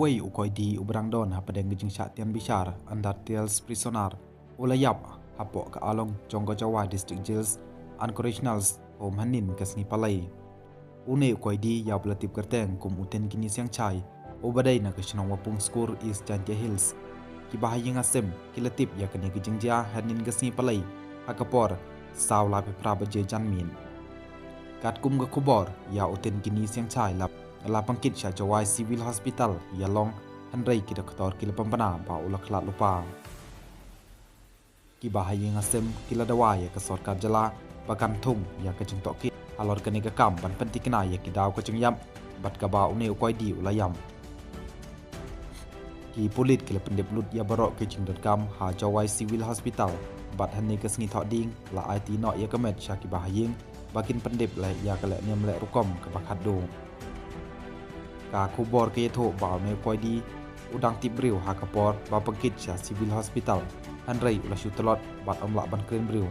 Kuwai ukoidi ubrangdon hapadeng gejing syatian bishar andar tils prisoner ulayap hapok ke along Jonggo Jawa District Jails and Correctionals Home Hanin kasni palai. Une ukoidi ya belatip kerteng kum uten kini siang chai ubadai na kesenong wapung skor East Jantia Hills. Kibahayang asem kilatip ya kini gejing jia Hanin kasni palai hakapor saw lapi prabaje janmin. Kat kum ke kubor ya uten kini siang chai lapang kit sya Jawai Civil Hospital ya long handrai kita ketor kila pempana ba ulak lat lupa. Kibahayang asem kila dawa ya kesor kat jala bakan tung ya kejeng tok kit alor kene kam ban penti kena ya kidaw kejeng yam bat kaba une ukoi di ulayam. Ki pulit kila pendep lut ya barok kejeng kam ha Jawai Civil Hospital bat hani kesngi tok ding la IT no ya kemet sya kibahayang bakin pendep la ya kelek niam lek rukom ke bakat dong. Ka kubor ke tho ba me poidi udang tibriu hakapor ba pengkit sya Civil Hospital handrai ulah syutelot bat omlak ban kren briu.